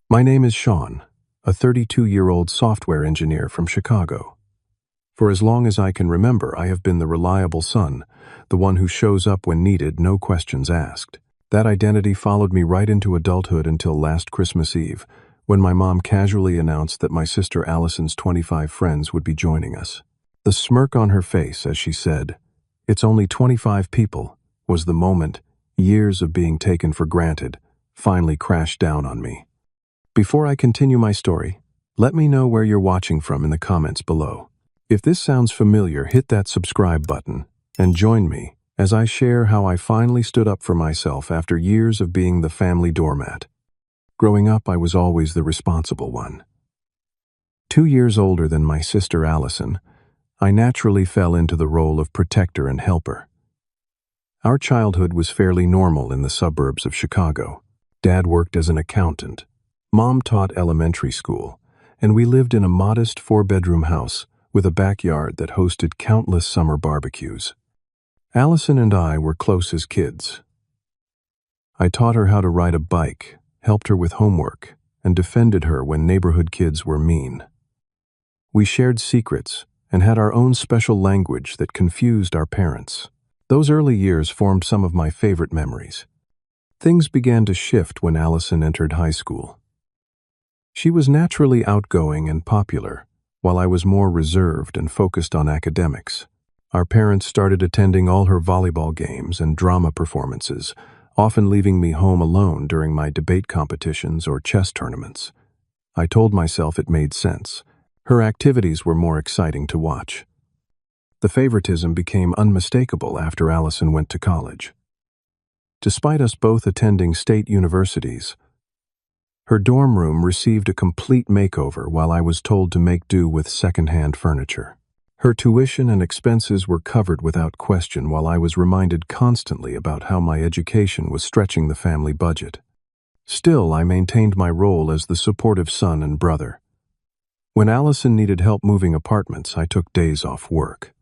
My name is Sean, a 32-year-old software engineer from Chicago. For as long as I can remember, I have been the reliable son, the one who shows up when needed, no questions asked. That identity followed me right into adulthood until last Christmas Eve, when my mom casually announced that my sister Allison's 25 friends would be joining us. The smirk on her face as she said, "It's only 25 people," was the moment years of being taken for granted finally crashed down on me. Before I continue my story, let me know where you're watching from in the comments below. If this sounds familiar, hit that subscribe button and join me as I share how I finally stood up for myself after years of being the family doormat. Growing up, I was always the responsible one. 2 years older than my sister Allison, I naturally fell into the role of protector and helper. Our childhood was fairly normal in the suburbs of Chicago. Dad worked as an accountant. Mom taught elementary school, and we lived in a modest 4-bedroom house with a backyard that hosted countless summer barbecues. Allison and I were close as kids. I taught her how to ride a bike, helped her with homework, and defended her when neighborhood kids were mean. We shared secrets and had our own special language that confused our parents. Those early years formed some of my favorite memories. Things began to shift when Allison entered high school. She was naturally outgoing and popular, while I was more reserved and focused on academics. Our parents started attending all her volleyball games and drama performances, often leaving me home alone during my debate competitions or chess tournaments. I told myself it made sense. Her activities were more exciting to watch. The favoritism became unmistakable after Allison went to college. Despite us both attending state universities, her dorm room received a complete makeover while I was told to make do with second-hand furniture. Her tuition and expenses were covered without question while I was reminded constantly about how my education was stretching the family budget. Still, I maintained my role as the supportive son and brother. When Allison needed help moving apartments, I took days off work.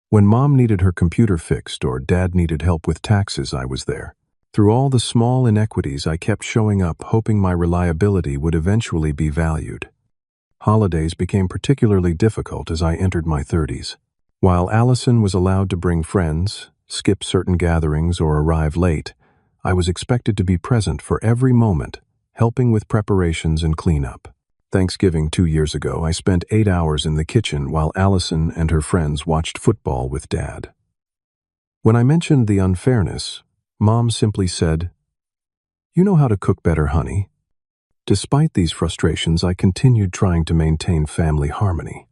When Mom needed her computer fixed or Dad needed help with taxes, I was there. Through all the small inequities, I kept showing up, hoping my reliability would eventually be valued. Holidays became particularly difficult as I entered my 30s. While Allison was allowed to bring friends, skip certain gatherings, or arrive late, I was expected to be present for every moment, helping with preparations and cleanup. Thanksgiving 2 years ago, I spent 8 hours in the kitchen while Allison and her friends watched football with Dad. When I mentioned the unfairness, Mom simply said, "You know how to cook better, honey." Despite these frustrations, I continued trying to maintain family harmony.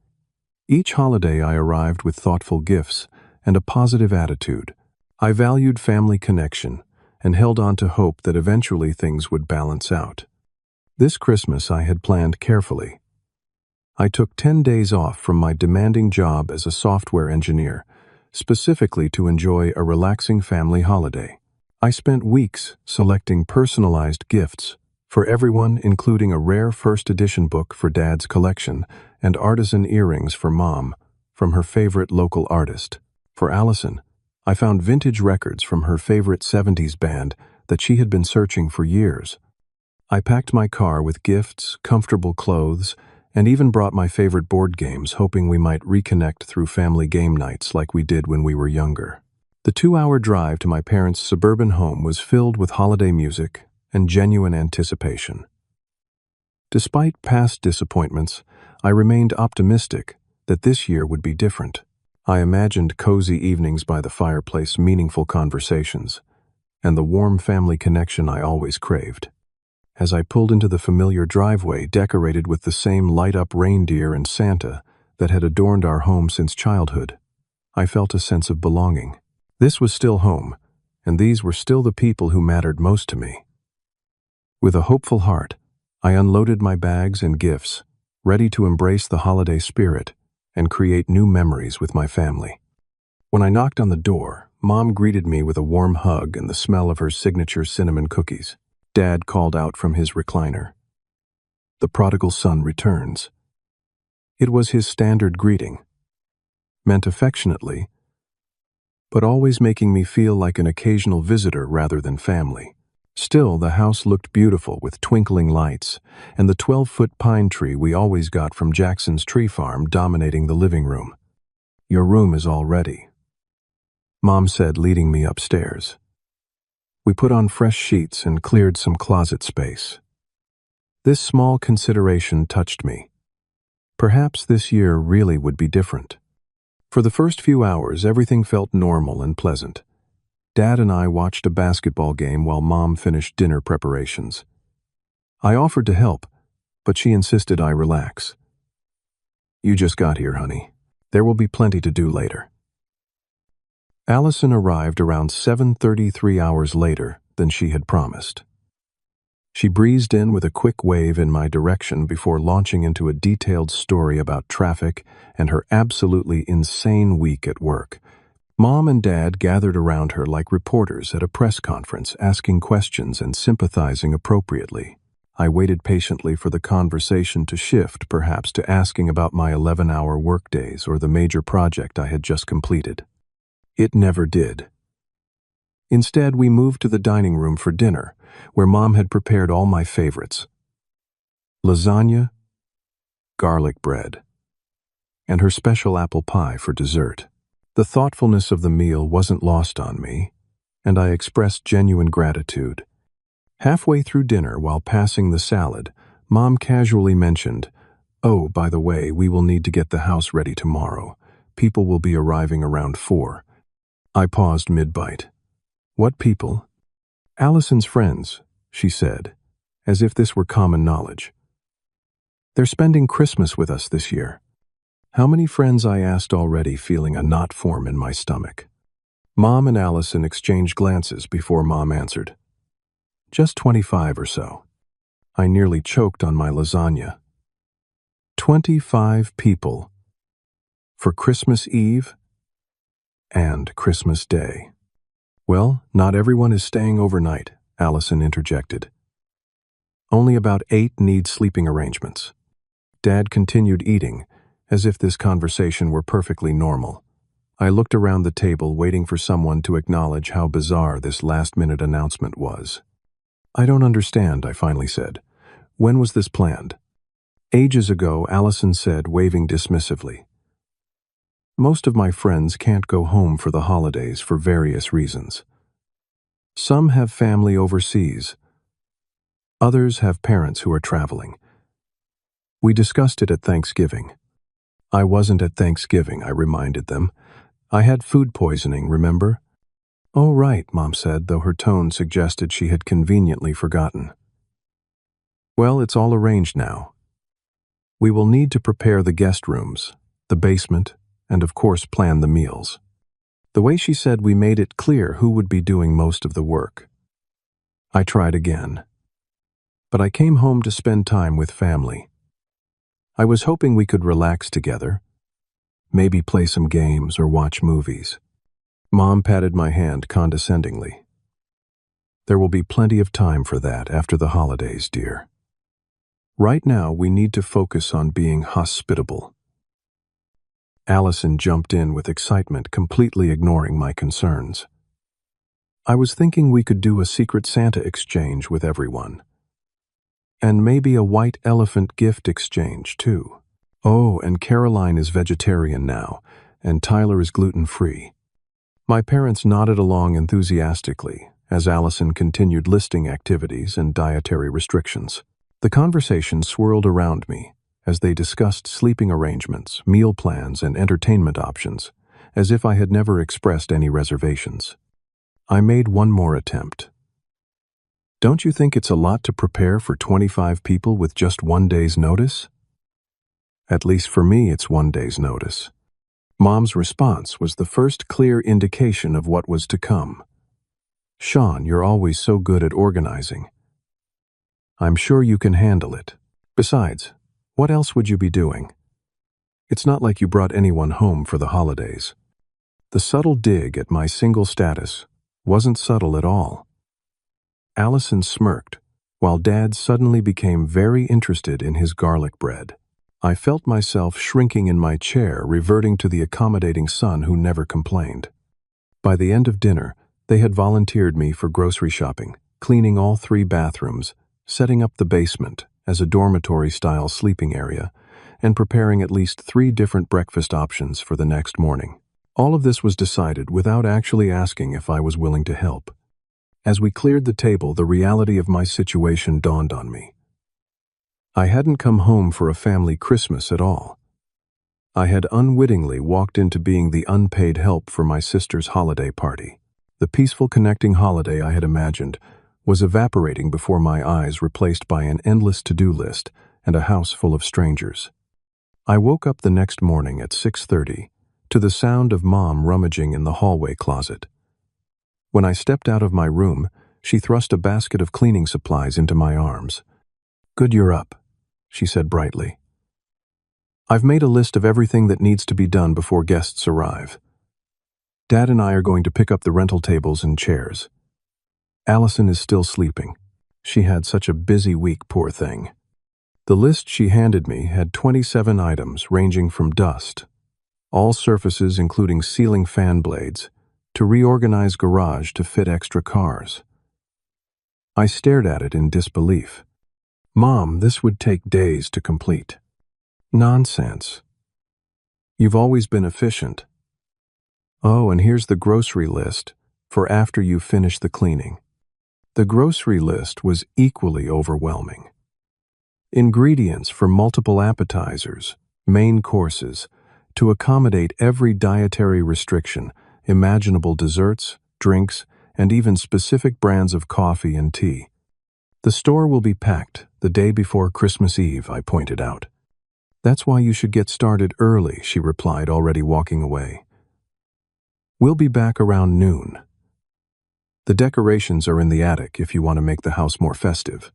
Each holiday I arrived with thoughtful gifts and a positive attitude. I valued family connection and held on to hope that eventually things would balance out. This Christmas I had planned carefully. I took 10 days off from my demanding job as a software engineer, specifically to enjoy a relaxing family holiday. I spent weeks selecting personalized gifts for everyone, including a rare first edition book for Dad's collection and artisan earrings for Mom from her favorite local artist. For Allison, I found vintage records from her favorite 70s band that she had been searching for years. I packed my car with gifts, comfortable clothes, and even brought my favorite board games, hoping we might reconnect through family game nights like we did when we were younger. The 2-hour drive to my parents' suburban home was filled with holiday music and genuine anticipation. Despite past disappointments, I remained optimistic that this year would be different. I imagined cozy evenings by the fireplace, meaningful conversations, and the warm family connection I always craved. As I pulled into the familiar driveway decorated with the same light-up reindeer and Santa that had adorned our home since childhood, I felt a sense of belonging. This was still home, and these were still the people who mattered most to me. With a hopeful heart, I unloaded my bags and gifts, ready to embrace the holiday spirit and create new memories with my family. When I knocked on the door, Mom greeted me with a warm hug and the smell of her signature cinnamon cookies. Dad called out from his recliner, "The prodigal son returns." It was his standard greeting, meant affectionately, but always making me feel like an occasional visitor rather than family. Still, the house looked beautiful with twinkling lights, and the 12-foot pine tree we always got from Jackson's tree farm dominating the living room. "Your room is all ready," Mom said, leading me upstairs. We put on fresh sheets and cleared some closet space. This small consideration touched me. Perhaps this year really would be different. For the first few hours, everything felt normal and pleasant. Dad and I watched a basketball game while Mom finished dinner preparations. I offered to help, but she insisted I relax. "You just got here, honey. There will be plenty to do later." Allison arrived around 7:33 hours later than she had promised. She breezed in with a quick wave in my direction before launching into a detailed story about traffic and her absolutely insane week at work. Mom and Dad gathered around her like reporters at a press conference, asking questions and sympathizing appropriately. I waited patiently for the conversation to shift, perhaps to asking about my 11-hour workdays or the major project I had just completed. It never did. Instead, we moved to the dining room for dinner, where Mom had prepared all my favorites: lasagna, garlic bread, and her special apple pie for dessert. The thoughtfulness of the meal wasn't lost on me, and I expressed genuine gratitude. Halfway through dinner, while passing the salad, Mom casually mentioned, "Oh, by the way, we will need to get the house ready tomorrow. People will be arriving around 4. I paused mid-bite. "What people?" "Allison's friends," she said, as if this were common knowledge. "They're spending Christmas with us this year." "How many friends?" I asked, already feeling a knot form in my stomach. Mom and Allison exchanged glances before Mom answered. "Just 25 or so." I nearly choked on my lasagna. 25 people. For Christmas Eve and Christmas Day. "Well, not everyone is staying overnight," Allison interjected. "Only about 8 need sleeping arrangements." Dad continued eating, as if this conversation were perfectly normal. I looked around the table, waiting for someone to acknowledge how bizarre this last-minute announcement was. "I don't understand," I finally said. "When was this planned?" "Ages ago," Allison said, waving dismissively. "Most of my friends can't go home for the holidays for various reasons. Some have family overseas. Others have parents who are traveling. We discussed it at Thanksgiving." "I wasn't at Thanksgiving," I reminded them. "I had food poisoning, remember?" "Oh, right," Mom said, though her tone suggested she had conveniently forgotten. "Well, it's all arranged now. We will need to prepare the guest rooms, the basement, and of course plan the meals." The way she said we made it clear who would be doing most of the work. I tried again. "But I came home to spend time with family. I was hoping we could relax together, maybe play some games or watch movies." Mom patted my hand condescendingly. "There will be plenty of time for that after the holidays, dear. Right now, we need to focus on being hospitable." Allison jumped in with excitement, completely ignoring my concerns. "I was thinking we could do a Secret Santa exchange with everyone. And maybe a white elephant gift exchange, too. Oh, and Caroline is vegetarian now, and Tyler is gluten-free." My parents nodded along enthusiastically as Allison continued listing activities and dietary restrictions. The conversation swirled around me as they discussed sleeping arrangements, meal plans, and entertainment options, as if I had never expressed any reservations. I made one more attempt. "Don't you think it's a lot to prepare for 25 people with just 1 day's notice?" "At least for me, it's 1 day's notice." Mom's response was the first clear indication of what was to come. "Sean, you're always so good at organizing. I'm sure you can handle it. Besides, what else would you be doing? It's not like you brought anyone home for the holidays." The subtle dig at my single status wasn't subtle at all. Allison smirked, while Dad suddenly became very interested in his garlic bread. I felt myself shrinking in my chair, reverting to the accommodating son who never complained. By the end of dinner, they had volunteered me for grocery shopping, cleaning all 3 bathrooms, setting up the basement as a dormitory-style sleeping area, and preparing at least 3 different breakfast options for the next morning. All of this was decided without actually asking if I was willing to help. As we cleared the table, the reality of my situation dawned on me. I hadn't come home for a family Christmas at all. I had unwittingly walked into being the unpaid help for my sister's holiday party. The peaceful connecting holiday I had imagined was evaporating before my eyes, replaced by an endless to-do list and a house full of strangers. I woke up the next morning at 6:30 to the sound of Mom rummaging in the hallway closet. When I stepped out of my room, she thrust a basket of cleaning supplies into my arms. "Good, you're up," she said brightly. "I've made a list of everything that needs to be done before guests arrive. Dad and I are going to pick up the rental tables and chairs. Allison is still sleeping. She had such a busy week, poor thing." The list she handed me had 27 items ranging from dust, all surfaces including ceiling fan blades, to reorganize garage to fit extra cars. I stared at it in disbelief. "Mom, this would take days to complete." "Nonsense. You've always been efficient. Oh, and here's the grocery list for after you finish the cleaning." The grocery list was equally overwhelming. Ingredients for multiple appetizers, main courses, to accommodate every dietary restriction, imaginable desserts, drinks, and even specific brands of coffee and tea. "The store will be packed the day before Christmas Eve," I pointed out. "That's why you should get started early," she replied, already walking away. "We'll be back around noon. The decorations are in the attic if you want to make the house more festive."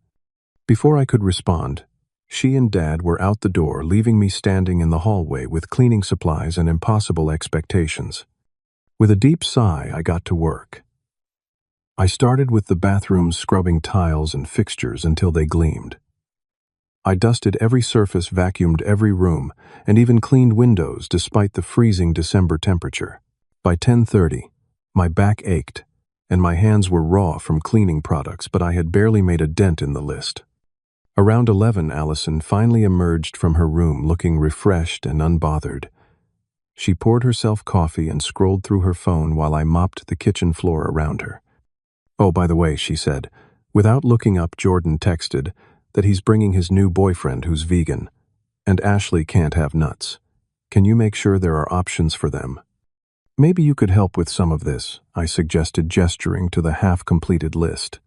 Before I could respond, she and Dad were out the door, leaving me standing in the hallway with cleaning supplies and impossible expectations. With a deep sigh, I got to work. I started with the bathrooms, scrubbing tiles and fixtures until they gleamed. I dusted every surface, vacuumed every room, and even cleaned windows despite the freezing December temperature. By 10:30, my back ached, and my hands were raw from cleaning products, but I had barely made a dent in the list. Around 11, Allison finally emerged from her room looking refreshed and unbothered. She poured herself coffee and scrolled through her phone while I mopped the kitchen floor around her. "Oh, by the way," she said. Without looking up, Jordan texted that he's bringing his new boyfriend who's vegan, and Ashley can't have nuts. Can you make sure there are options for them? "Maybe you could help with some of this," I suggested, gesturing to the half-completed list.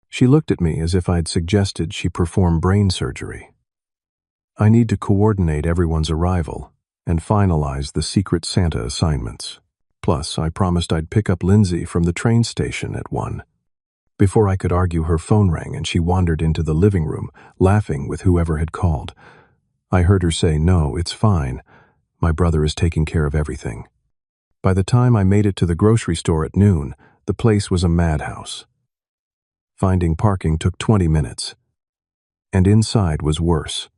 She looked at me as if I'd suggested she perform brain surgery. "I need to coordinate everyone's arrival and finalize the Secret Santa assignments. Plus, I promised I'd pick up Lindsay from the train station at 1. Before I could argue, her phone rang and she wandered into the living room, laughing with whoever had called. I heard her say, "No, it's fine. My brother is taking care of everything." By the time I made it to the grocery store at noon, the place was a madhouse. Finding parking took 20 minutes, and inside was worse.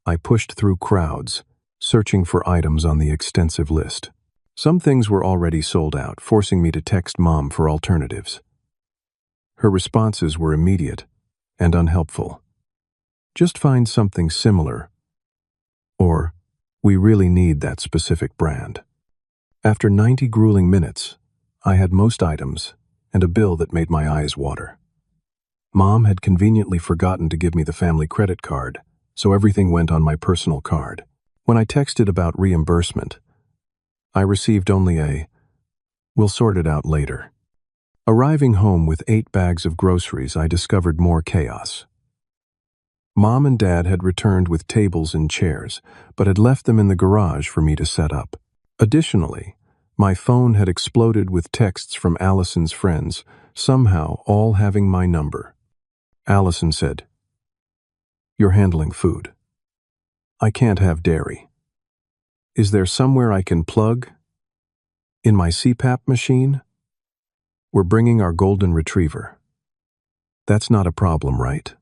I pushed through crowds, searching for items on the extensive list. Some things were already sold out, forcing me to text Mom for alternatives. Her responses were immediate and unhelpful. "Just find something similar," or "We really need that specific brand." After 90 grueling minutes, I had most items and a bill that made my eyes water. Mom had conveniently forgotten to give me the family credit card, so everything went on my personal card. When I texted about reimbursement, I received only a "We'll sort it out later." Arriving home with 8 bags of groceries, I discovered more chaos. Mom and Dad had returned with tables and chairs, but had left them in the garage for me to set up. Additionally, my phone had exploded with texts from Allison's friends, somehow all having my number. Allison said, "You're handling food. I can't have dairy. Is there somewhere I can plug? In my CPAP machine? We're bringing our golden retriever. That's not a problem, right?"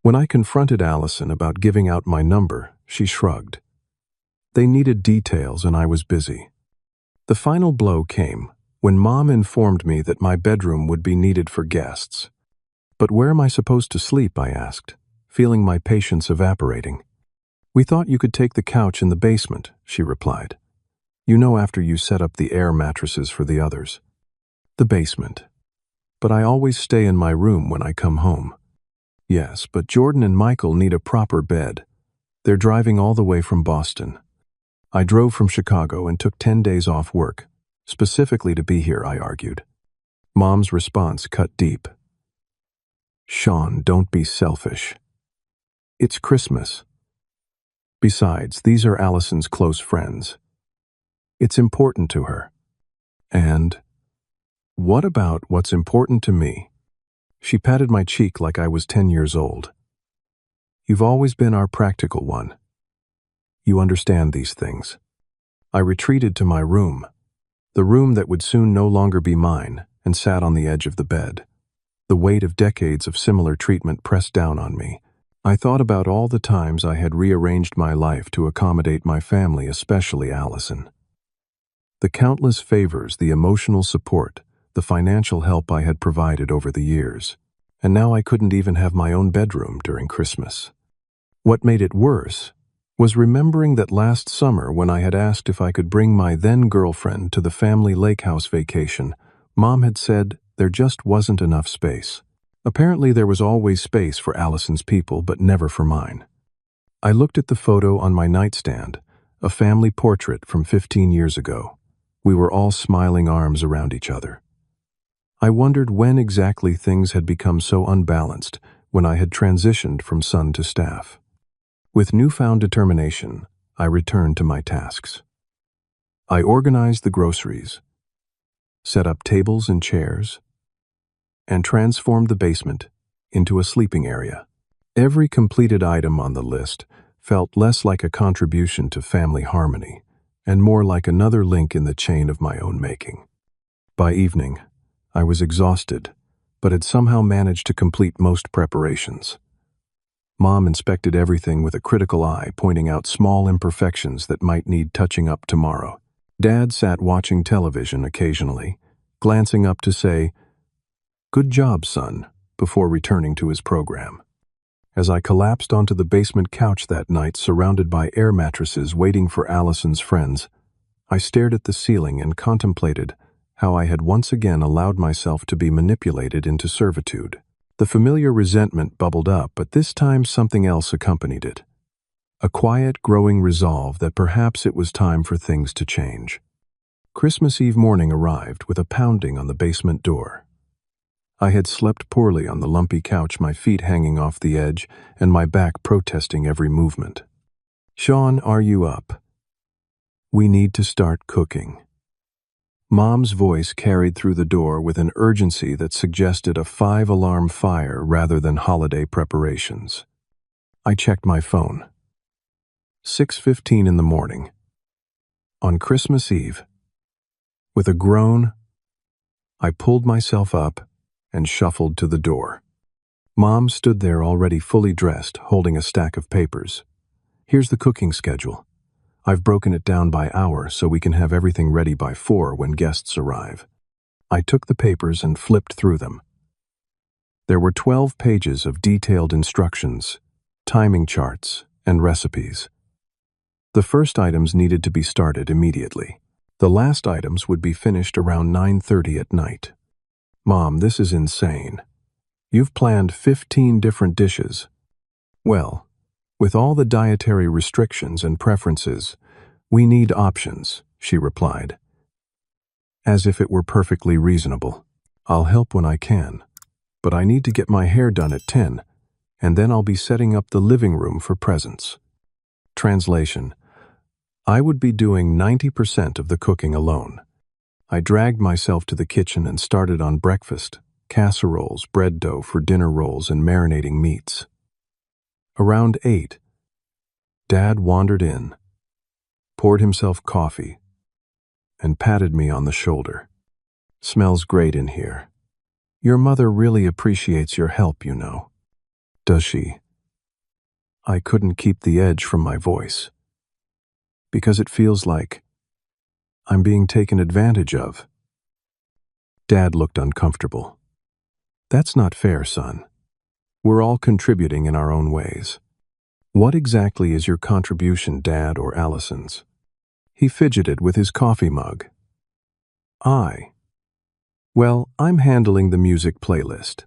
When I confronted Allison about giving out my number, she shrugged. They needed details and I was busy. The final blow came when Mom informed me that my bedroom would be needed for guests. "But where am I supposed to sleep?" I asked, feeling my patience evaporating. "We thought you could take the couch in the basement," she replied. "You know, after you set up the air mattresses for the others." "The basement. But I always stay in my room when I come home." "Yes, but Jordan and Michael need a proper bed. They're driving all the way from Boston." "I drove from Chicago and took 10 days off work, specifically to be here," I argued. Mom's response cut deep. "Sean, don't be selfish. It's Christmas. Besides, these are Allison's close friends. It's important to her. And what about what's important to me?" She patted my cheek like I was 10 years old. "You've always been our practical one. You understand these things." I retreated to my room, the room that would soon no longer be mine, and sat on the edge of the bed. The weight of decades of similar treatment pressed down on me. I thought about all the times I had rearranged my life to accommodate my family, especially Allison. The countless favors, the emotional support, the financial help I had provided over the years. And now I couldn't even have my own bedroom during Christmas. What made it worse was remembering that last summer, when I had asked if I could bring my then-girlfriend to the family lake house vacation, Mom had said there just wasn't enough space. Apparently there was always space for Allison's people, but never for mine. I looked at the photo on my nightstand, a family portrait from 15 years ago. We were all smiling, arms around each other. I wondered when exactly things had become so unbalanced, when I had transitioned from son to staff. With newfound determination, I returned to my tasks. I organized the groceries, set up tables and chairs, and transformed the basement into a sleeping area. Every completed item on the list felt less like a contribution to family harmony and more like another link in the chain of my own making. By evening, I was exhausted, but had somehow managed to complete most preparations. Mom inspected everything with a critical eye, pointing out small imperfections that might need touching up tomorrow. Dad sat watching television occasionally, glancing up to say, "Good job, son," before returning to his program. As I collapsed onto the basement couch that night, surrounded by air mattresses waiting for Allison's friends, I stared at the ceiling and contemplated how I had once again allowed myself to be manipulated into servitude. The familiar resentment bubbled up, but this time something else accompanied it. A quiet, growing resolve that perhaps it was time for things to change. Christmas Eve morning arrived with a pounding on the basement door. I had slept poorly on the lumpy couch, my feet hanging off the edge and my back protesting every movement. "Sean, are you up? We need to start cooking." Mom's voice carried through the door with an urgency that suggested a 5-alarm fire rather than holiday preparations. I checked my phone. 6:15 in the morning. On Christmas Eve. With a groan, I pulled myself up and shuffled to the door. Mom stood there already fully dressed, holding a stack of papers. "Here's the cooking schedule. I've broken it down by hour so we can have everything ready by 4 when guests arrive." I took the papers and flipped through them. There were 12 pages of detailed instructions, timing charts, and recipes. The first items needed to be started immediately. The last items would be finished around 9:30 at night. "Mom, this is insane. You've planned 15 different dishes." "Well, with all the dietary restrictions and preferences, we need options," she replied, as if it were perfectly reasonable. "I'll help when I can, but I need to get my hair done at 10, and then I'll be setting up the living room for presents." Translation: I would be doing 90% of the cooking alone. I dragged myself to the kitchen and started on breakfast, casseroles, bread dough for dinner rolls, and marinating meats. Around 8, Dad wandered in, poured himself coffee, and patted me on the shoulder. "Smells great in here. Your mother really appreciates your help, you know." "Does she?" I couldn't keep the edge from my voice. "Because it feels like I'm being taken advantage of." Dad looked uncomfortable. "That's not fair, son. We're all contributing in our own ways. What exactly is your contribution, Dad or Allison's? He fidgeted with his coffee mug. Well, I'm handling the music playlist.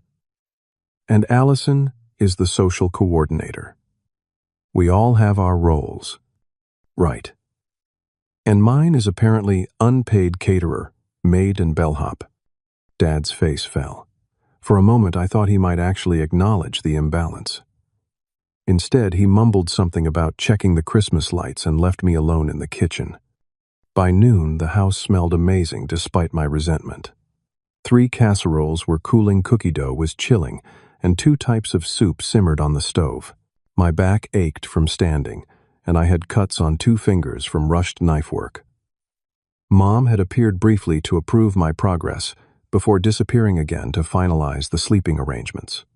And Allison is the social coordinator. We all have our roles. Right. And mine is apparently unpaid caterer, maid and bellhop. Dad's face fell. For a moment I thought he might actually acknowledge the imbalance. Instead, he mumbled something about checking the Christmas lights and left me alone in the kitchen. By noon, the house smelled amazing despite my resentment. 3 casseroles where cooling cookie dough was chilling, and 2 types of soup simmered on the stove. My back ached from standing, and I had cuts on 2 fingers from rushed knife work. Mom had appeared briefly to approve my progress, before disappearing again to finalize the sleeping arrangements.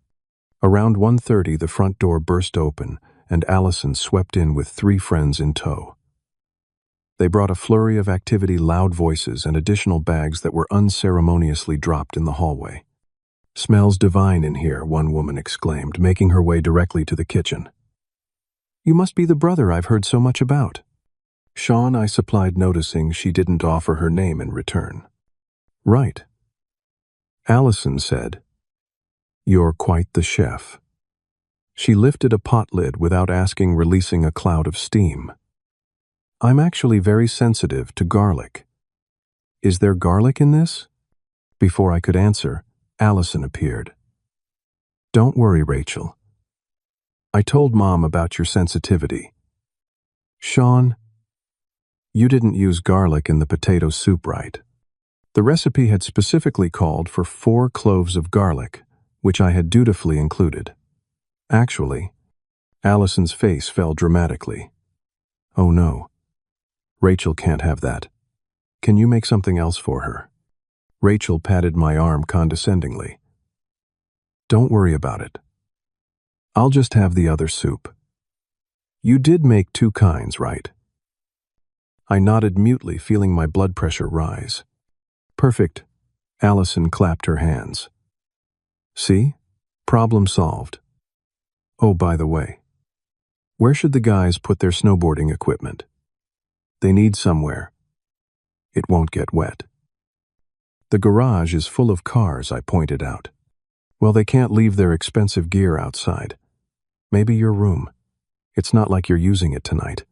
Around 1:30, the front door burst open, and Allison swept in with 3 friends in tow. They brought a flurry of activity, loud voices, and additional bags that were unceremoniously dropped in the hallway. "Smells divine in here," one woman exclaimed, making her way directly to the kitchen. "You must be the brother I've heard so much about." Sean, I supplied, noticing she didn't offer her name in return. "Right." Allison said, "You're quite the chef." She lifted a pot lid without asking, releasing a cloud of steam. "I'm actually very sensitive to garlic." "Is there garlic in this?" Before I could answer, Allison appeared. "Don't worry, Rachel. I told Mom about your sensitivity." "Sean, you didn't use garlic in the potato soup, right?" The recipe had specifically called for 4 cloves of garlic, which I had dutifully included. Actually, Allison's face fell dramatically. "Oh no. Rachel can't have that. Can you make something else for her?" Rachel patted my arm condescendingly. "Don't worry about it. I'll just have the other soup. You did make 2 kinds, right?" I nodded mutely, feeling my blood pressure rise. "Perfect." Allison clapped her hands. "See? Problem solved. Oh, by the way, where should the guys put their snowboarding equipment? They need somewhere. It won't get wet." "The garage is full of cars," I pointed out. "Well, they can't leave their expensive gear outside. Maybe your room. It's not like you're using it tonight."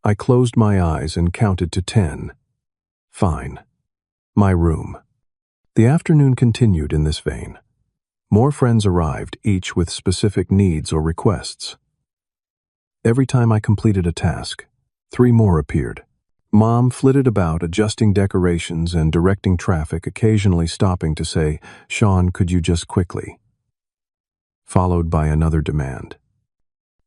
I closed my eyes and counted to 10. Fine. My room. The afternoon continued in this vein. More friends arrived, each with specific needs or requests. Every time I completed a task, 3 more appeared. Mom flitted about, adjusting decorations and directing traffic, occasionally stopping to say, "Sean, could you just quickly?" Followed by another demand.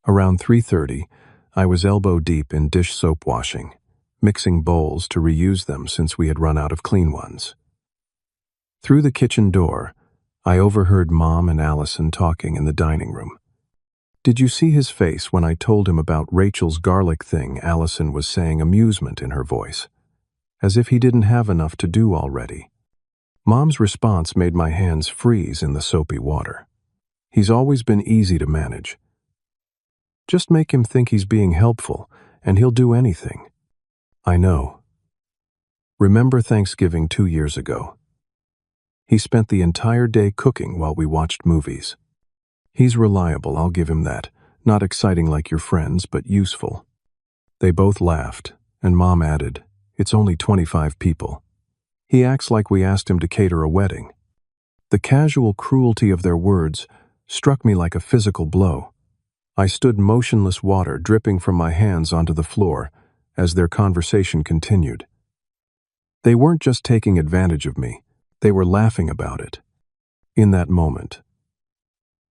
Around 3:30, I was elbow deep in dish soap washing, mixing bowls to reuse them since we had run out of clean ones. Through the kitchen door, I overheard Mom and Allison talking in the dining room. "Did you see his face when I told him about Rachel's garlic thing?" Allison was saying, amusement in her voice, as if he didn't have enough to do already. Mom's response made my hands freeze in the soapy water. "He's always been easy to manage. Just make him think he's being helpful, and he'll do anything." "I know. Remember Thanksgiving 2 years ago? He spent the entire day cooking while we watched movies. He's reliable, I'll give him that. Not exciting like your friends, but useful." They both laughed, and Mom added, "It's only 25 people. He acts like we asked him to cater a wedding." The casual cruelty of their words struck me like a physical blow. I stood motionless, water dripping from my hands onto the floor as their conversation continued. They weren't just taking advantage of me, they were laughing about it. In that moment,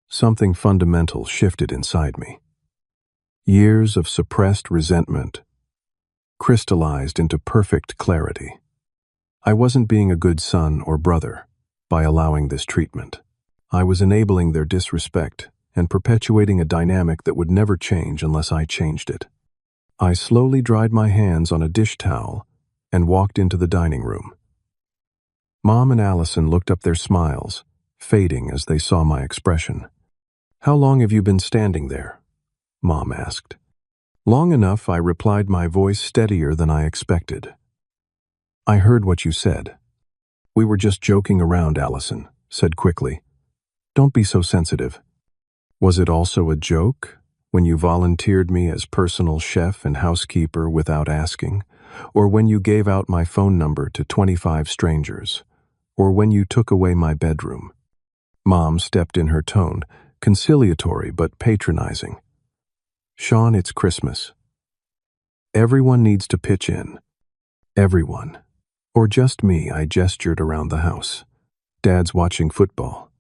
something fundamental shifted inside me. Years of suppressed resentment crystallized into perfect clarity. I wasn't being a good son or brother by allowing this treatment. I was enabling their disrespect and perpetuating a dynamic that would never change unless I changed it. I slowly dried my hands on a dish towel and walked into the dining room. Mom and Allison looked up, their smiles fading as they saw my expression. How long have you been standing there? Mom asked. Long enough, I replied, my voice steadier than I expected. I heard what you said. We were just joking around, Allison said quickly. Don't be so sensitive. Was it also a joke when you volunteered me as personal chef and housekeeper without asking? Or when you gave out my phone number to 25 strangers? Or when you took away my bedroom? Mom stepped in, her tone conciliatory but patronizing. Sean, it's Christmas. Everyone needs to pitch in. Everyone. Or just me, I gestured around the house. Dad's watching football.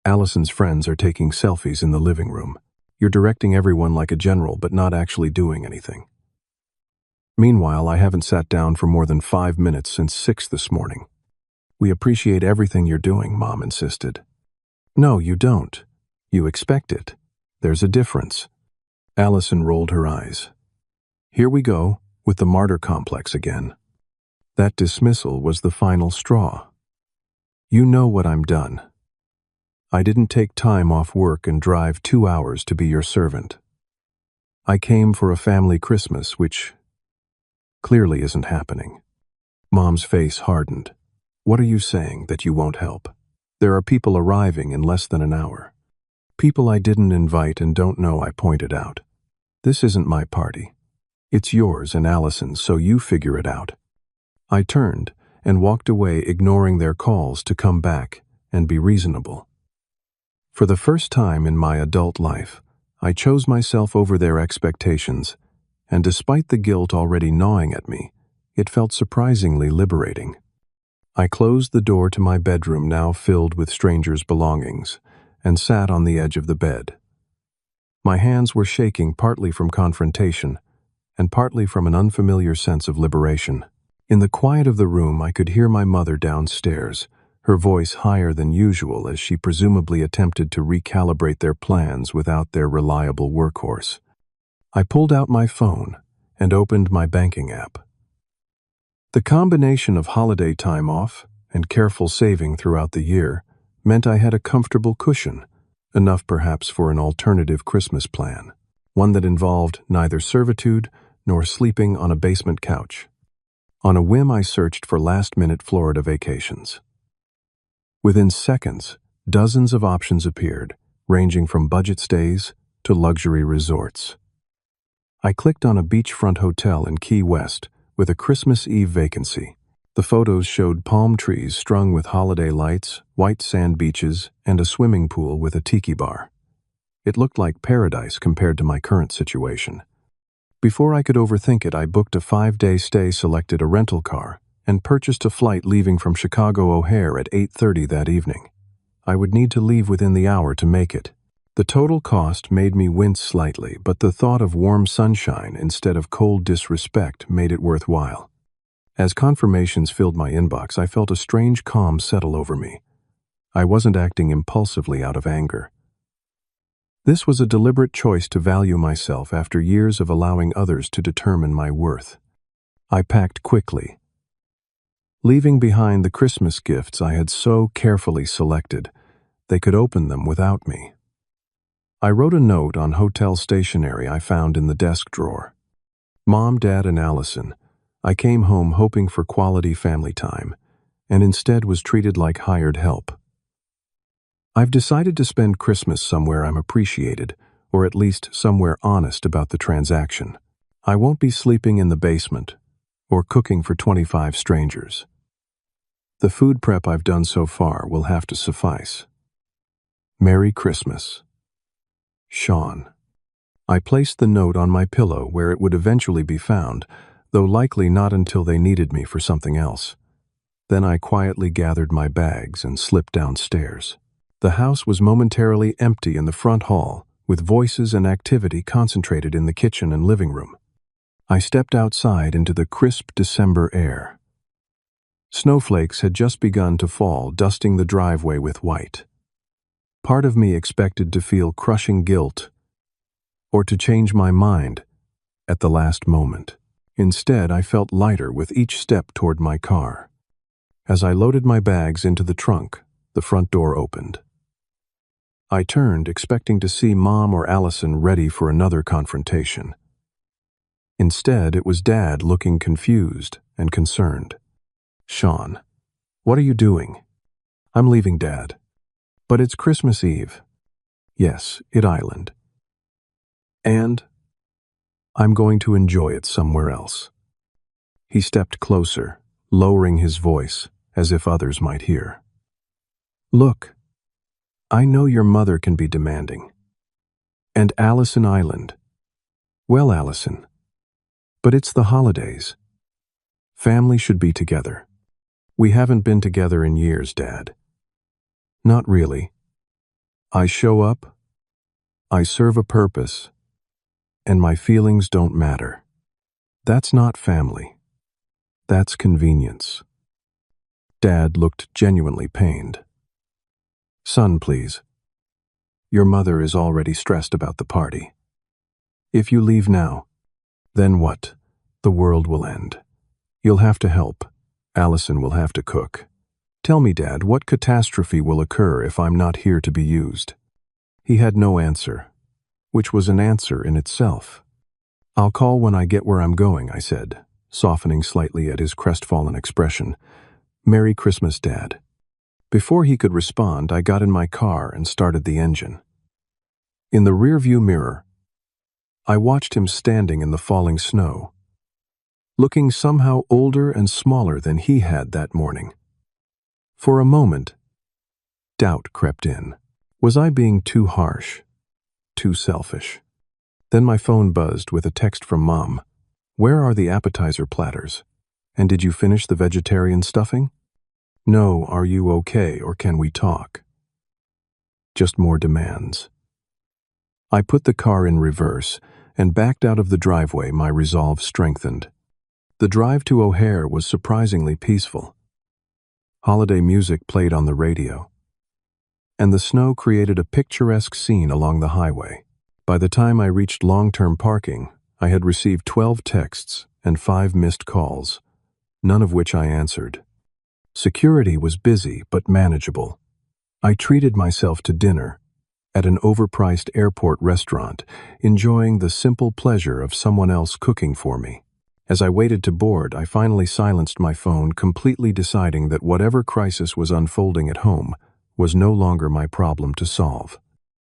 Allison's friends are taking selfies in the living room. You're directing everyone like a general but not actually doing anything. Meanwhile, I haven't sat down for more than 5 minutes since 6 this morning. We appreciate everything you're doing, Mom insisted. No, you don't. You expect it. There's a difference. Allison rolled her eyes. Here we go, with the martyr complex again. That dismissal was the final straw. You know what I'm done. I didn't take time off work and drive 2 hours to be your servant. I came for a family Christmas, which clearly isn't happening. Mom's face hardened. What are you saying, that you won't help? There are people arriving in less than an hour. People I didn't invite and don't know, I pointed out. This isn't my party. It's yours and Allison's, so you figure it out. I turned and walked away, ignoring their calls to come back and be reasonable. For the first time in my adult life, I chose myself over their expectations, and despite the guilt already gnawing at me, it felt surprisingly liberating. I closed the door to my bedroom, now filled with strangers' belongings, and sat on the edge of the bed. My hands were shaking, partly from confrontation, and partly from an unfamiliar sense of liberation. In the quiet of the room, I could hear my mother downstairs, her voice higher than usual as she presumably attempted to recalibrate their plans without their reliable workhorse. I pulled out my phone and opened my banking app. The combination of holiday time off and careful saving throughout the year meant I had a comfortable cushion, enough perhaps for an alternative Christmas plan, one that involved neither servitude nor sleeping on a basement couch. On a whim, I searched for last-minute Florida vacations. Within seconds, dozens of options appeared, ranging from budget stays to luxury resorts. I clicked on a beachfront hotel in Key West with a Christmas Eve vacancy. The photos showed palm trees strung with holiday lights, white sand beaches, and a swimming pool with a tiki bar. It looked like paradise compared to my current situation. Before I could overthink it, I booked a 5-day stay, selected a rental car, and purchased a flight leaving from Chicago O'Hare at 8:30 that evening. I would need to leave within the hour to make it. The total cost made me wince slightly, but the thought of warm sunshine instead of cold disrespect made it worthwhile. As confirmations filled my inbox, I felt a strange calm settle over me. I wasn't acting impulsively out of anger. This was a deliberate choice to value myself after years of allowing others to determine my worth. I packed quickly, leaving behind the Christmas gifts I had so carefully selected. They could open them without me. I wrote a note on hotel stationery I found in the desk drawer. Mom, Dad, and Allison, I came home hoping for quality family time, and instead was treated like hired help. I've decided to spend Christmas somewhere I'm appreciated, or at least somewhere honest about the transaction. I won't be sleeping in the basement or cooking for 25 strangers. The food prep I've done so far will have to suffice. Merry Christmas. Sean. I placed the note on my pillow where it would eventually be found, though likely not until they needed me for something else. Then I quietly gathered my bags and slipped downstairs. The house was momentarily empty in the front hall, with voices and activity concentrated in the kitchen and living room. I stepped outside into the crisp December air. Snowflakes had just begun to fall, dusting the driveway with white. Part of me expected to feel crushing guilt, or to change my mind at the last moment. Instead, I felt lighter with each step toward my car. As I loaded my bags into the trunk, the front door opened. I turned, expecting to see Mom or Allison ready for another confrontation. Instead, it was Dad looking confused and concerned. "Sean, what are you doing?" "I'm leaving, Dad." "But it's Christmas Eve." "Yes, Island. And I'm going to enjoy it somewhere else." He stepped closer, lowering his voice as if others might hear. "Look, I know your mother can be demanding. And Allison Island. Well, Allison, but it's the holidays. Family should be together. We haven't been together in years, Dad." "Not really. I show up, I serve a purpose, and my feelings don't matter. That's not family. That's convenience." Dad looked genuinely pained. "Son, please. Your mother is already stressed about the party. If you leave now, then what? The world will end. You'll have to help. Allison will have to cook. Tell me, Dad, what catastrophe will occur if I'm not here to be used?" He had no answer, which was an answer in itself. "I'll call when I get where I'm going," I said, softening slightly at his crestfallen expression. "Merry Christmas, Dad." Before he could respond, I got in my car and started the engine. In the rearview mirror, I watched him standing in the falling snow, looking somehow older and smaller than he had that morning. For a moment, doubt crept in. Was I being too harsh, too selfish? Then my phone buzzed with a text from Mom. "Where are the appetizer platters? And did you finish the vegetarian stuffing? No, are you okay, or can we talk?" Just more demands. I put the car in reverse and backed out of the driveway, my resolve strengthened. The drive to O'Hare was surprisingly peaceful. Holiday music played on the radio, and the snow created a picturesque scene along the highway. By the time I reached long-term parking, I had received 12 texts and 5 missed calls, none of which I answered. Security was busy but manageable. I treated myself to dinner at an overpriced airport restaurant, enjoying the simple pleasure of someone else cooking for me. As I waited to board, I finally silenced my phone, completely deciding that whatever crisis was unfolding at home was no longer my problem to solve.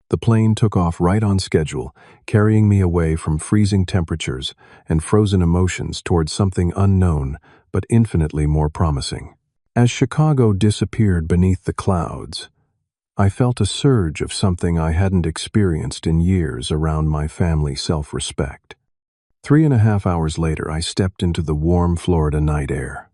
The plane took off right on schedule, carrying me away from freezing temperatures and frozen emotions towards something unknown but infinitely more promising. As Chicago disappeared beneath the clouds, I felt a surge of something I hadn't experienced in years around my family self-respect. 3.5 hours later, I stepped into the warm Florida night air.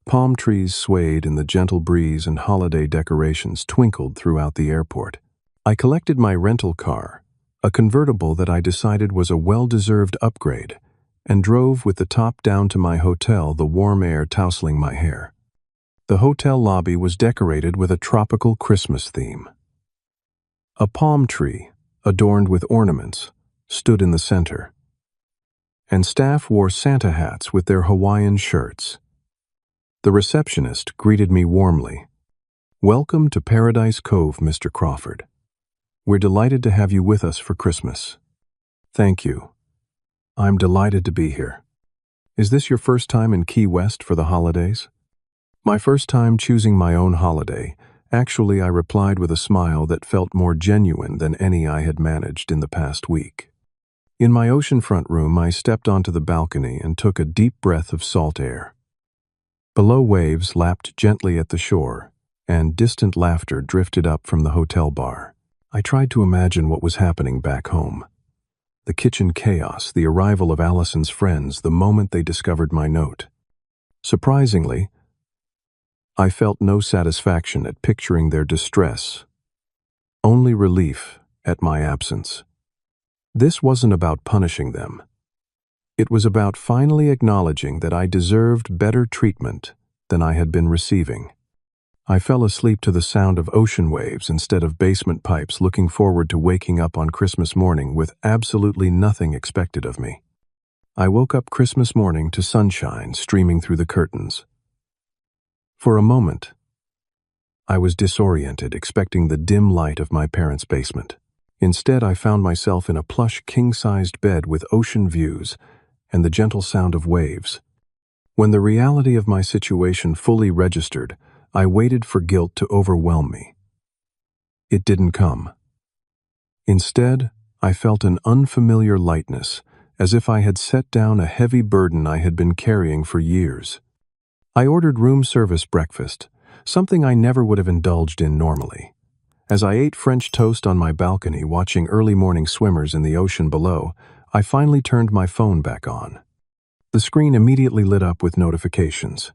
Palm trees swayed in the gentle breeze and holiday decorations twinkled throughout the airport. I collected my rental car, a convertible that I decided was a well-deserved upgrade, and drove with the top down to my hotel, the warm air tousling my hair. The hotel lobby was decorated with a tropical Christmas theme. A palm tree, adorned with ornaments, stood in the center, and staff wore Santa hats with their Hawaiian shirts. The receptionist greeted me warmly. "Welcome to Paradise Cove, Mr. Crawford. We're delighted to have you with us for Christmas." "Thank you. I'm delighted to be here. Is this your first time in Key West for the holidays?" "My first time choosing my own holiday." Actually, I replied with a smile that felt more genuine than any I had managed in the past week. In my oceanfront room, I stepped onto the balcony and took a deep breath of salt air. Below, waves lapped gently at the shore, and distant laughter drifted up from the hotel bar. I tried to imagine what was happening back home. The kitchen chaos, the arrival of Allison's friends the moment they discovered my note. Surprisingly, I felt no satisfaction at picturing their distress, only relief at my absence. This wasn't about punishing them. It was about finally acknowledging that I deserved better treatment than I had been receiving. I fell asleep to the sound of ocean waves instead of basement pipes, looking forward to waking up on Christmas morning with absolutely nothing expected of me. I woke up Christmas morning to sunshine streaming through the curtains. For a moment, I was disoriented, expecting the dim light of my parents' basement. Instead, I found myself in a plush king-sized bed with ocean views and the gentle sound of waves. When the reality of my situation fully registered, I waited for guilt to overwhelm me. It didn't come. Instead, I felt an unfamiliar lightness, as if I had set down a heavy burden I had been carrying for years. I ordered room service breakfast, something I never would have indulged in normally. As I ate French toast on my balcony watching early morning swimmers in the ocean below, I finally turned my phone back on. The screen immediately lit up with notifications.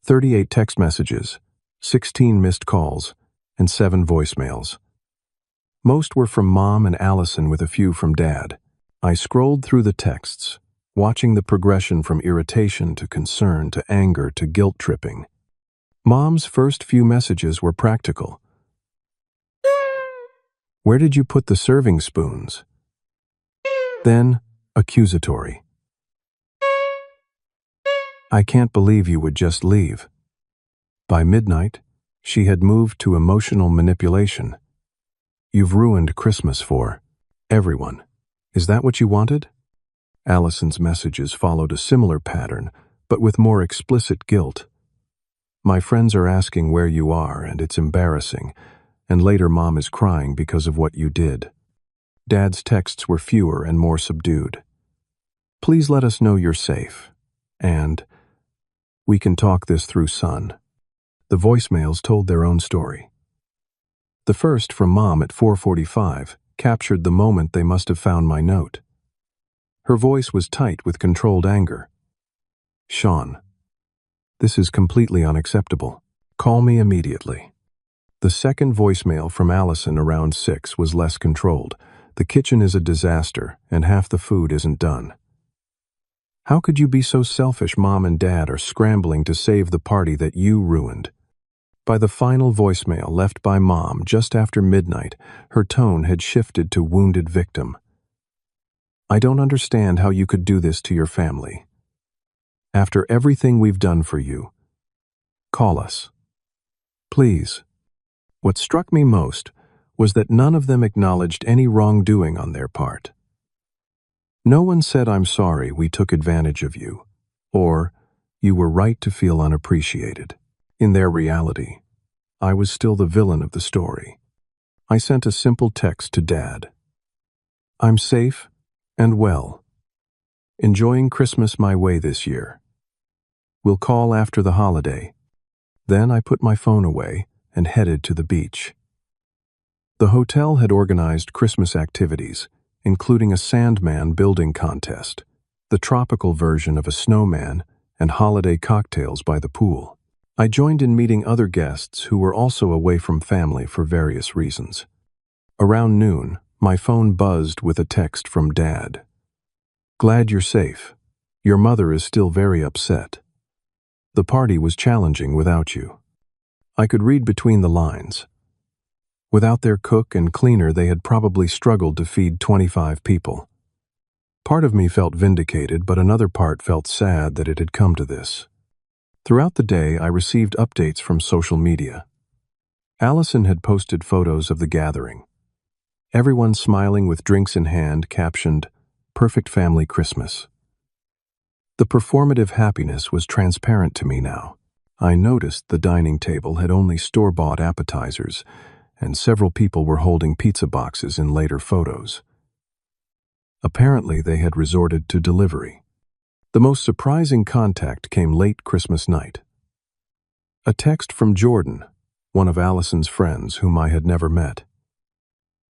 38 text messages, 16 missed calls, and 7 voicemails. Most were from Mom and Allison with a few from Dad. I scrolled through the texts, watching the progression from irritation to concern to anger to guilt-tripping. Mom's first few messages were practical. "Where did you put the serving spoons?" Then, accusatory. "I can't believe you would just leave." By midnight, she had moved to emotional manipulation. "You've ruined Christmas for everyone. Is that what you wanted?" Allison's messages followed a similar pattern, but with more explicit guilt. "My friends are asking where you are, and it's embarrassing. And later Mom is crying because of what you did." Dad's texts were fewer and more subdued. "Please let us know you're safe." And, "We can talk this through, son." The voicemails told their own story. The first, from Mom at 4:45, captured the moment they must have found my note. Her voice was tight with controlled anger. "Sean, this is completely unacceptable. Call me immediately." The second voicemail from Allison around 6 was less controlled. "The kitchen is a disaster, and half the food isn't done." "How could you be so selfish? Mom and Dad are scrambling to save the party that you ruined." By the final voicemail left by Mom just after midnight, her tone had shifted to wounded victim. "I don't understand how you could do this to your family. After everything we've done for you. Call us. Please." What struck me most was that none of them acknowledged any wrongdoing on their part. No one said, "I'm sorry, we took advantage of you," or "You were right to feel unappreciated." In their reality, I was still the villain of the story. I sent a simple text to Dad. "I'm safe and well. Enjoying Christmas my way this year. We'll call after the holiday." Then I put my phone away and headed to the beach. The hotel had organized Christmas activities, including a sandman building contest, the tropical version of a snowman, and holiday cocktails by the pool. I joined in meeting other guests who were also away from family for various reasons. Around noon, my phone buzzed with a text from Dad. "Glad you're safe. Your mother is still very upset. The party was challenging without you." I could read between the lines. Without their cook and cleaner, they had probably struggled to feed 25 people. Part of me felt vindicated, but another part felt sad that it had come to this. Throughout the day, I received updates from social media. Allison had posted photos of the gathering. Everyone smiling with drinks in hand, captioned, "Perfect family Christmas." The performative happiness was transparent to me now. I noticed the dining table had only store-bought appetizers, and several people were holding pizza boxes in later photos. Apparently, they had resorted to delivery. The most surprising contact came late Christmas night. A text from Jordan, one of Allison's friends whom I had never met.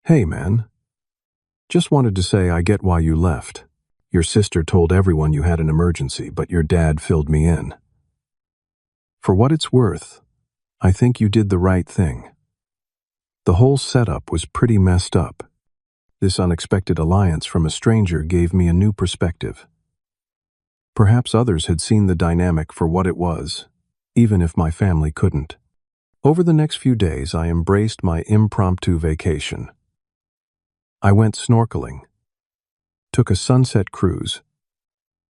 "Hey, man. Just wanted to say I get why you left. Your sister told everyone you had an emergency, but your dad filled me in. For what it's worth, I think you did the right thing. The whole setup was pretty messed up. This unexpected alliance from a stranger gave me a new perspective. Perhaps others had seen the dynamic for what it was, even if my family couldn't." Over the next few days, I embraced my impromptu vacation. I went snorkeling, took a sunset cruise,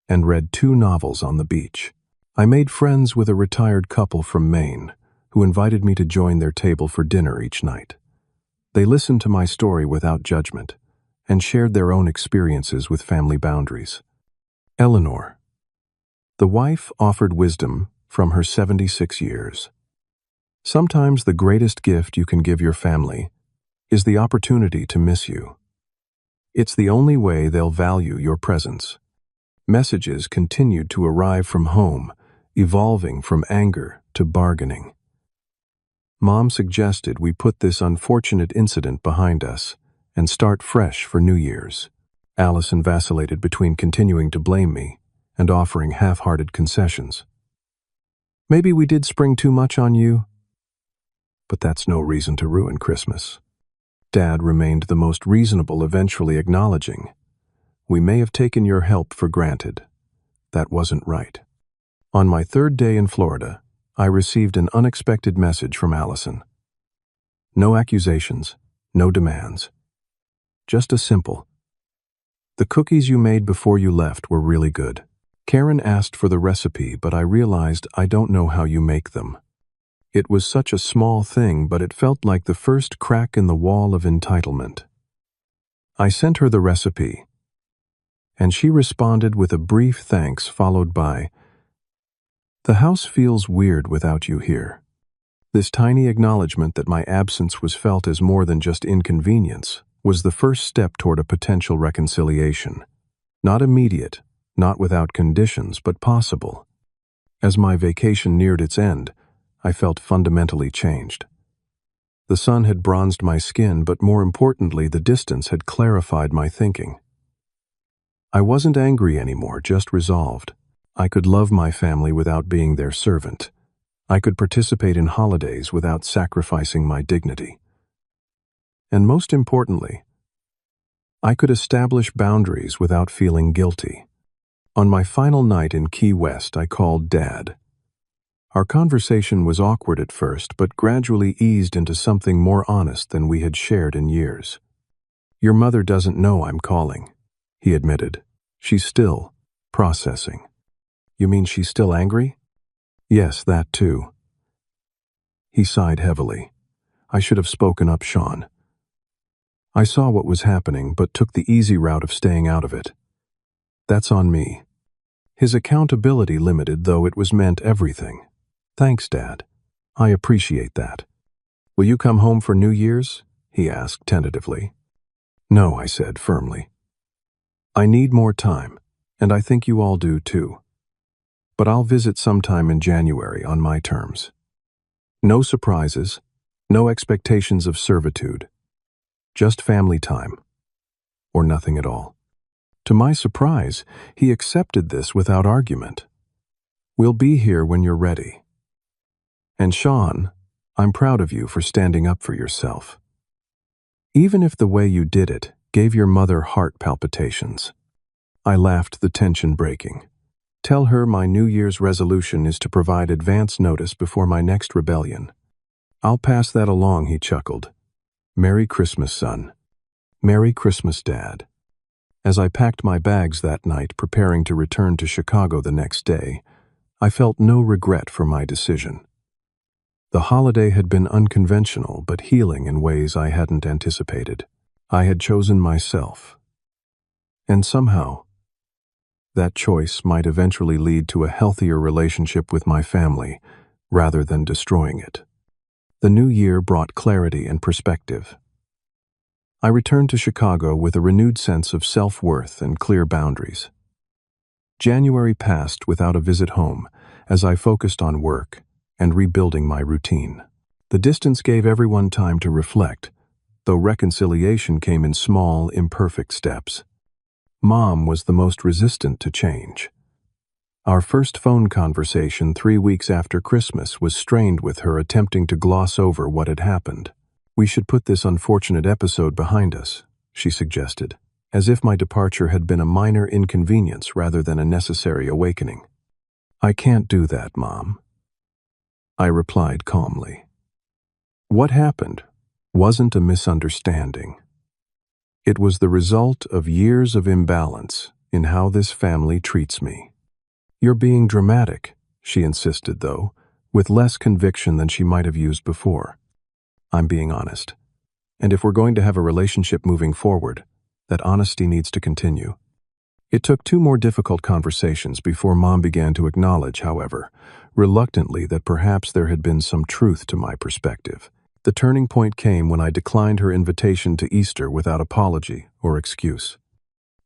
and read 2 novels on the beach. I made friends with a retired couple from Maine, who invited me to join their table for dinner each night. They listened to my story without judgment and shared their own experiences with family boundaries. Eleanor, the wife, offered wisdom from her 76 years. Sometimes the greatest gift you can give your family is the opportunity to miss you. It's the only way they'll value your presence. Messages continued to arrive from home, evolving from anger to bargaining. Mom suggested we put this unfortunate incident behind us and start fresh for New Year's. Allison vacillated between continuing to blame me and offering half-hearted concessions. Maybe we did spring too much on you, but that's no reason to ruin Christmas. Dad remained the most reasonable, eventually acknowledging, "We may have taken your help for granted. That wasn't right." On my third day in Florida, I received an unexpected message from Allison. No accusations, no demands. Just a simple, "The cookies you made before you left were really good. Karen asked for the recipe, but I realized I don't know how you make them." It was such a small thing, but it felt like the first crack in the wall of entitlement. I sent her the recipe, and she responded with a brief thanks followed by, "The house feels weird without you here." This tiny acknowledgement that my absence was felt as more than just inconvenience was the first step toward a potential reconciliation. Not immediate, not without conditions, but possible. As my vacation neared its end, I felt fundamentally changed. The sun had bronzed my skin, but more importantly, the distance had clarified my thinking. I wasn't angry anymore, just resolved. I could love my family without being their servant. I could participate in holidays without sacrificing my dignity. And most importantly, I could establish boundaries without feeling guilty. On my final night in Key West, I called Dad. Our conversation was awkward at first, but gradually eased into something more honest than we had shared in years. "Your mother doesn't know I'm calling," he admitted. "She's still processing." "You mean she's still angry?" "Yes, that too." He sighed heavily. "I should have spoken up, Sean. I saw what was happening, but took the easy route of staying out of it. That's on me." His accountability limited, though it was meant everything. "Thanks, Dad. I appreciate that." "Will you come home for New Year's?" he asked tentatively. "No," I said firmly. "I need more time, and I think you all do too. But I'll visit sometime in January on my terms. No surprises, no expectations of servitude. Just family time, or nothing at all." To my surprise, he accepted this without argument. "We'll be here when you're ready. And Sean, I'm proud of you for standing up for yourself. Even if the way you did it gave your mother heart palpitations." I laughed, the tension breaking. "Tell her my New Year's resolution is to provide advance notice before my next rebellion." "I'll pass that along," he chuckled. "Merry Christmas, son." "Merry Christmas, Dad." As I packed my bags that night, preparing to return to Chicago the next day, I felt no regret for my decision. The holiday had been unconventional, but healing in ways I hadn't anticipated. I had chosen myself. And somehow, that choice might eventually lead to a healthier relationship with my family, rather than destroying it. The new year brought clarity and perspective. I returned to Chicago with a renewed sense of self-worth and clear boundaries. January passed without a visit home, as I focused on work and rebuilding my routine. The distance gave everyone time to reflect, though reconciliation came in small, imperfect steps. Mom was the most resistant to change. Our first phone conversation 3 weeks after Christmas was strained, with her attempting to gloss over what had happened. "We should put this unfortunate episode behind us," she suggested, as if my departure had been a minor inconvenience rather than a necessary awakening. "I can't do that, Mom," I replied calmly. What happened wasn't a misunderstanding. It was the result of years of imbalance in how this family treats me. "You're being dramatic," she insisted, though, with less conviction than she might have used before. I'm being honest. And if we're going to have a relationship moving forward, that honesty needs to continue. It took 2 more difficult conversations before Mom began to acknowledge, however, reluctantly, that perhaps there had been some truth to my perspective. The turning point came when I declined her invitation to Easter without apology or excuse.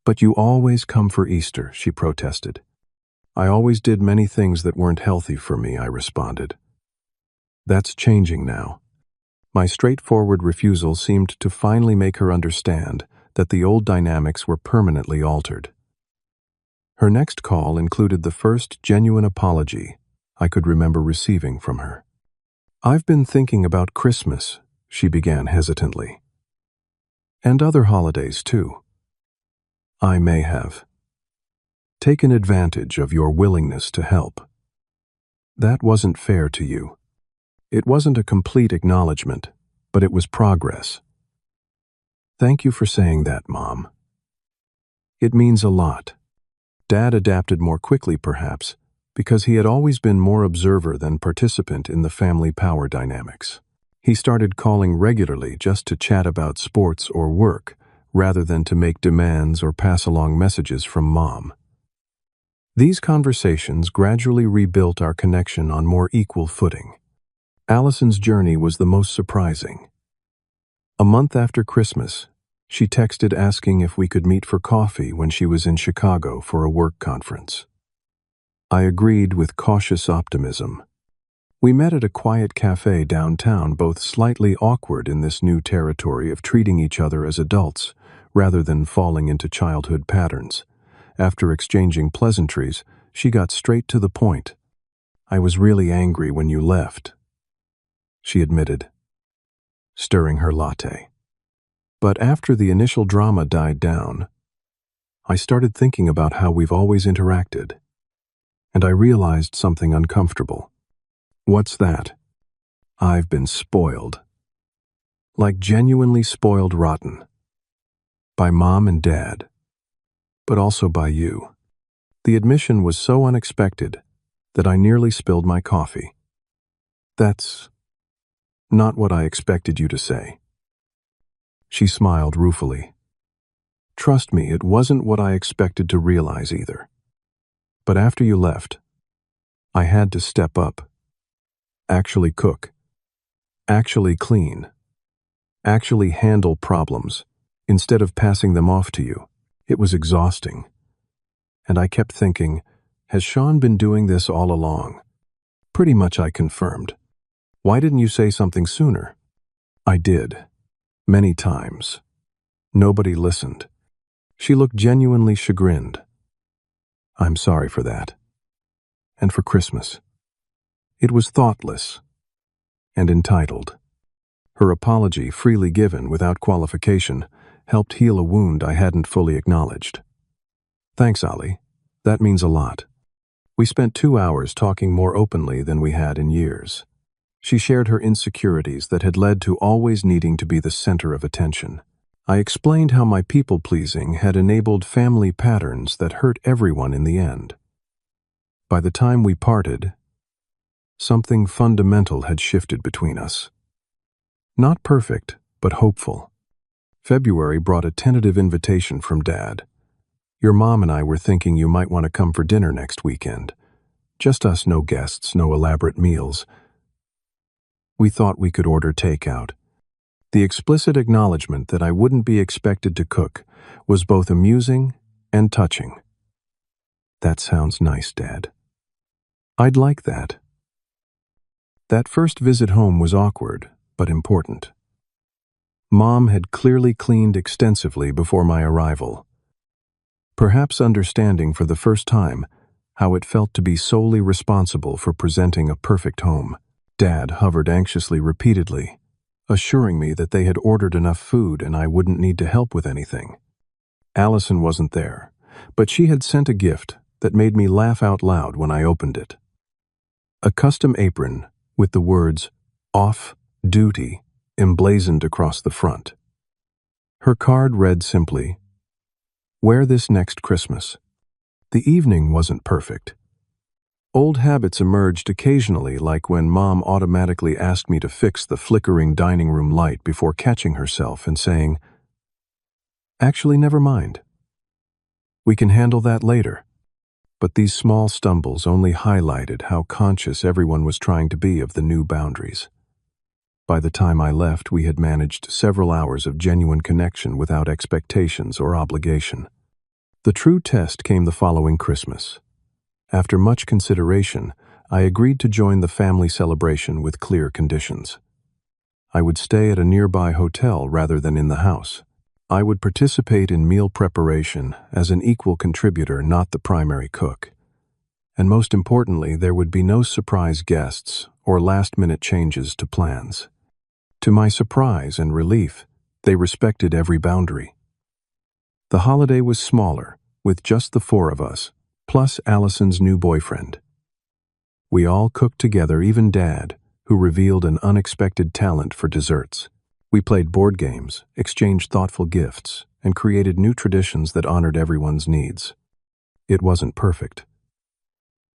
"But you always come for Easter," she protested. "I always did many things that weren't healthy for me," I responded. "That's changing now." My straightforward refusal seemed to finally make her understand that the old dynamics were permanently altered. Her next call included the first genuine apology I could remember receiving from her. "I've been thinking about Christmas," she began hesitantly. "And other holidays, too. I may have taken advantage of your willingness to help. That wasn't fair to you." It wasn't a complete acknowledgement, but it was progress. "Thank you for saying that, Mom. It means a lot." Dad adapted more quickly, perhaps, because he had always been more observer than participant in the family power dynamics. He started calling regularly just to chat about sports or work, rather than to make demands or pass along messages from Mom. These conversations gradually rebuilt our connection on more equal footing. Allison's journey was the most surprising. A month after Christmas, she texted asking if we could meet for coffee when she was in Chicago for a work conference. I agreed with cautious optimism. We met at a quiet cafe downtown, both slightly awkward in this new territory of treating each other as adults, rather than falling into childhood patterns. After exchanging pleasantries, she got straight to the point. "I was really angry when you left," she admitted, stirring her latte. "But after the initial drama died down, I started thinking about how we've always interacted, and I realized something uncomfortable." "What's that?" "I've been spoiled. Like genuinely spoiled rotten. By Mom and Dad, but also by you." The admission was so unexpected that I nearly spilled my coffee. "That's not what I expected you to say." She smiled ruefully. "Trust me, it wasn't what I expected to realize either. But after you left, I had to step up. Actually cook. Actually clean. Actually handle problems, instead of passing them off to you. It was exhausting. And I kept thinking, has Sean been doing this all along? Pretty much I confirmed. Why didn't you say something sooner?" "I did. Many times. Nobody listened." She looked genuinely chagrined. "I'm sorry for that. And for Christmas. It was thoughtless and entitled." Her apology, freely given without qualification, helped heal a wound I hadn't fully acknowledged. "Thanks, Ali. That means a lot." We spent 2 hours talking more openly than we had in years. She shared her insecurities that had led to always needing to be the center of attention. I explained how my people-pleasing had enabled family patterns that hurt everyone in the end. By the time we parted, something fundamental had shifted between us. Not perfect, but hopeful. February brought a tentative invitation from Dad. "Your mom and I were thinking you might want to come for dinner next weekend. Just us, no guests, no elaborate meals. We thought we could order takeout." The explicit acknowledgement that I wouldn't be expected to cook was both amusing and touching. "That sounds nice, Dad. I'd like that." That first visit home was awkward, but important. Mom had clearly cleaned extensively before my arrival, perhaps understanding for the first time how it felt to be solely responsible for presenting a perfect home. Dad hovered anxiously repeatedly, assuring me that they had ordered enough food and I wouldn't need to help with anything. Allison wasn't there, but she had sent a gift that made me laugh out loud when I opened it. A custom apron with the words, "Off Duty," emblazoned across the front. Her card read simply, "Wear this next Christmas." The evening wasn't perfect. Old habits emerged occasionally, like when Mom automatically asked me to fix the flickering dining room light before catching herself and saying, "Actually, never mind. We can handle that later." But these small stumbles only highlighted how conscious everyone was trying to be of the new boundaries. By the time I left, we had managed several hours of genuine connection without expectations or obligation. The true test came the following Christmas. After much consideration, I agreed to join the family celebration with clear conditions. I would stay at a nearby hotel rather than in the house. I would participate in meal preparation as an equal contributor, not the primary cook. And most importantly, there would be no surprise guests or last-minute changes to plans. To my surprise and relief, they respected every boundary. The holiday was smaller, with just the four of us, plus Allison's new boyfriend. We all cooked together, even Dad, who revealed an unexpected talent for desserts. We played board games, exchanged thoughtful gifts, and created new traditions that honored everyone's needs. It wasn't perfect.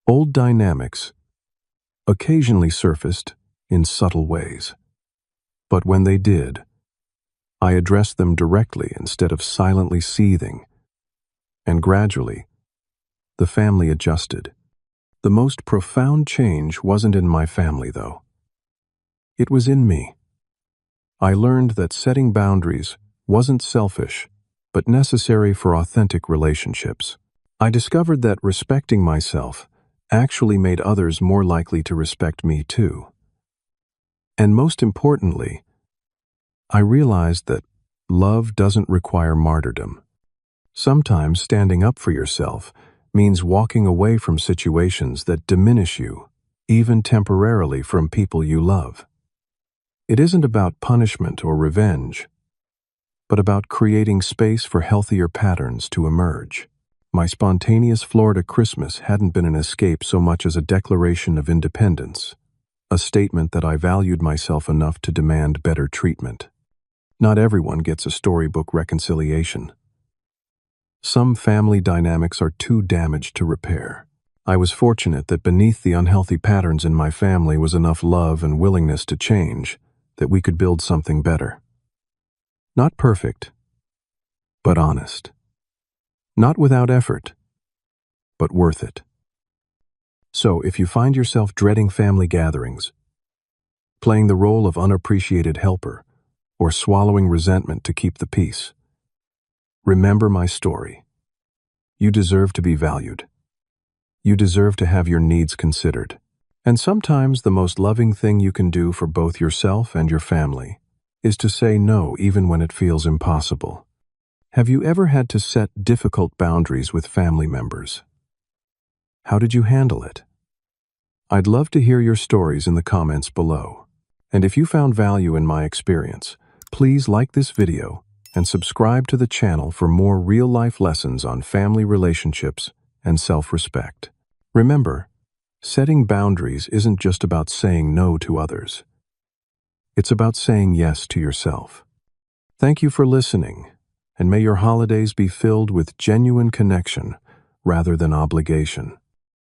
Old dynamics occasionally surfaced in subtle ways. But when they did, I addressed them directly instead of silently seething. And gradually, the family adjusted. The most profound change wasn't in my family, though. It was in me. I learned that setting boundaries wasn't selfish, but necessary for authentic relationships. I discovered that respecting myself actually made others more likely to respect me too. And most importantly, I realized that love doesn't require martyrdom. Sometimes standing up for yourself means walking away from situations that diminish you, even temporarily, from people you love. It isn't about punishment or revenge, but about creating space for healthier patterns to emerge. My spontaneous Florida Christmas hadn't been an escape so much as a declaration of independence, a statement that I valued myself enough to demand better treatment. Not everyone gets a storybook reconciliation. Some family dynamics are too damaged to repair. I was fortunate that beneath the unhealthy patterns in my family was enough love and willingness to change that we could build something better. Not perfect, but honest. Not without effort, but worth it. So, if you find yourself dreading family gatherings, playing the role of unappreciated helper, or swallowing resentment to keep the peace, remember my story. You deserve to be valued. You deserve to have your needs considered. And sometimes the most loving thing you can do for both yourself and your family is to say no even when it feels impossible. Have you ever had to set difficult boundaries with family members? How did you handle it? I'd love to hear your stories in the comments below. And if you found value in my experience, please like this video and subscribe to the channel for more real-life lessons on family relationships and self-respect. Remember, setting boundaries isn't just about saying no to others. It's about saying yes to yourself. Thank you for listening, and may your holidays be filled with genuine connection rather than obligation.